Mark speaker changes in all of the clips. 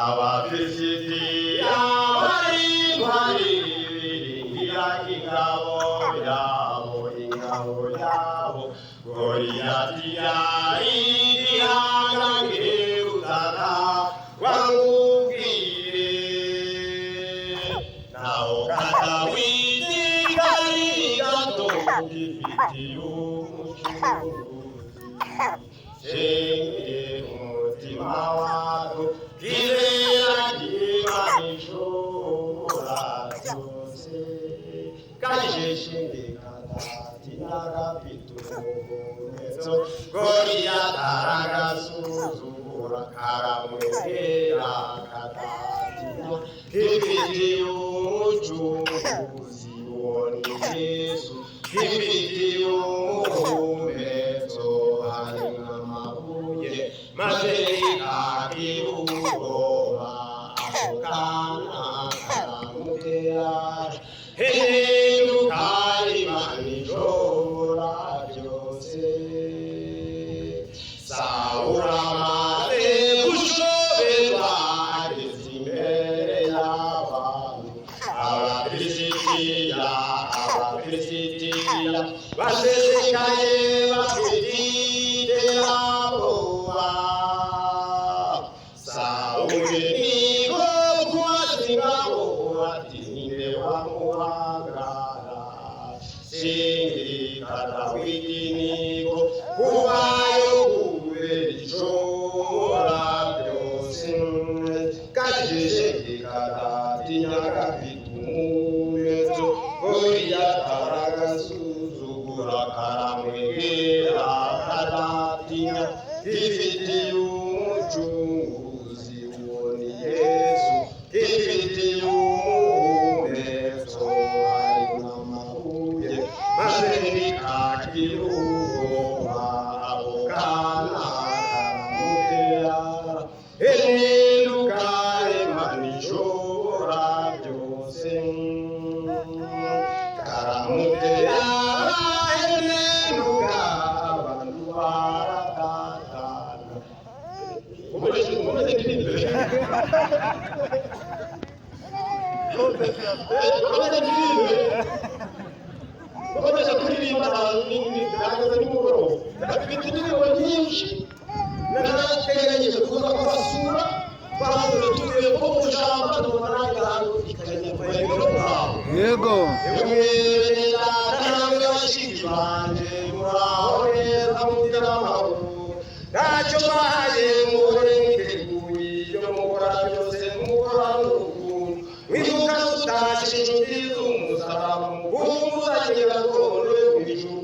Speaker 1: Abafilisitiya bari biringira ingabo yabo Goliyati yari gihangange utaka wamubwire naho Dawidi kari gato gifitiye umucunguzi umutima wako kirera gimanishobora byose kajeshindikana tinagafite umuhumetso Goliyati aragasuzugura karamwegera katatinya gifitiye umucunguzi uwo ni Yesu gifitiye umuhumetso harimo amabuye maze ikagira ubwoba ako kana karamutera hinduka Imana ishobora byose Sawuli amaze gushoberwa ageze imbere y'abantu Abafilisitiya basesekaye bafite iterabwoba Sawuli niko kubazingaho ati ninde wamuhangara singirika Dawidi niko kubayo kubera ishobora byose kajesheka gatinya gafite umuheto Goliyati aragasuzugura karamwegera katatinya gifitiye umucunguzi uwo ni Yesu gifitiye umuheto harimo amabuye maze ikagira ubwoba ako kana karamutera hinduka Imana ishobora byose karamutera hinduka abantu baratatana Ukomeza kuririmba nahagaze nimugoroba afite indirimbo nyinshi narateganyije kuza kubasura bahanura tuvuye ko mu ijambo n'umunagano ikagenda kwegera muraho
Speaker 2: yego
Speaker 1: mwene data namwe bashiki banje muraho neza mugira amahoro ntacyo mbahaye murengeguye ibyo mukora byose mukora n'urukundo mwibuka mutashe inshuti z'umusaraba mukumuzanye gakondo yo mu ijuru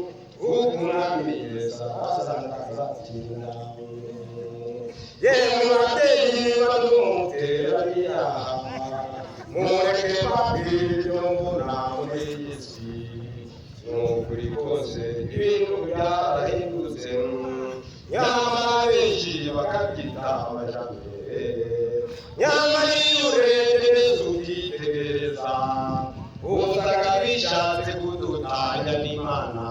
Speaker 1: umwami Yesu azangazatina yemwe bateri badumuteraniya mureke babwiryo mbona muri Yesu nukuri kose ibintu byarahindutse nyamara benshi bakabyita amajambere nyamara iyo urebye ukitegereza usanga bishatse kudutanya n'Imana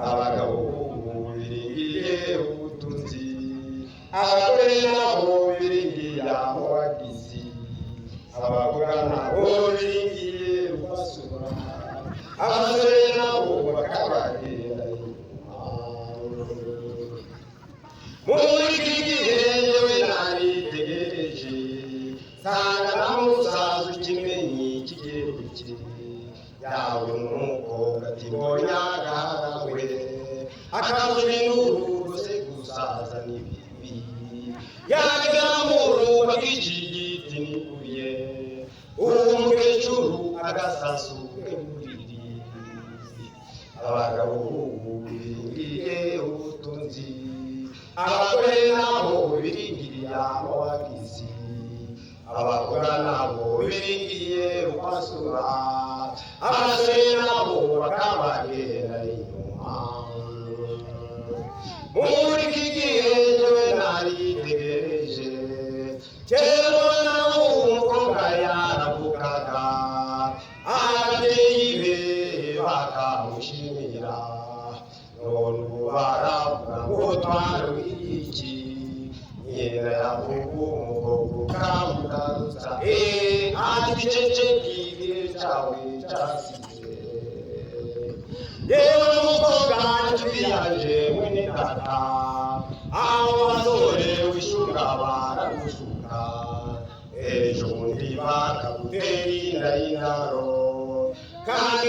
Speaker 1: abagabo biringiye ubutunzi abagore nabo biringiye abagizi abagore nabo biringiye ubasura abasore nabo bakabagenda inyuma muri iki gihe yewe naritegereje nsanga na musaza ukimenyi kigerekere yawe n'umukobwa ati mbonye agaharawe akazuye n'urugo se gusaza n'ibibi yagera mu rugo bw'iki giti n'ibuye umukecuru agasasu k'uburiri abagabo biringiye ubutunzi abagore nabo biringiriye abagizi abakora nabo biringiye ubasura abasore nabo bakabagenda inyuma muri iki gihe yewe naritegereje kera naho umukobwa yaravugaga ababyeyi be bakamushimira none ubu baravuga ngo twarwiki nyina umugongo kamugarutsa agicece igihe cyawe cyasize yewe mukobwa nshuti yanje mwene data abo basore wishunga baragushuka ejo bundi bakagutera inda y'indaro kandi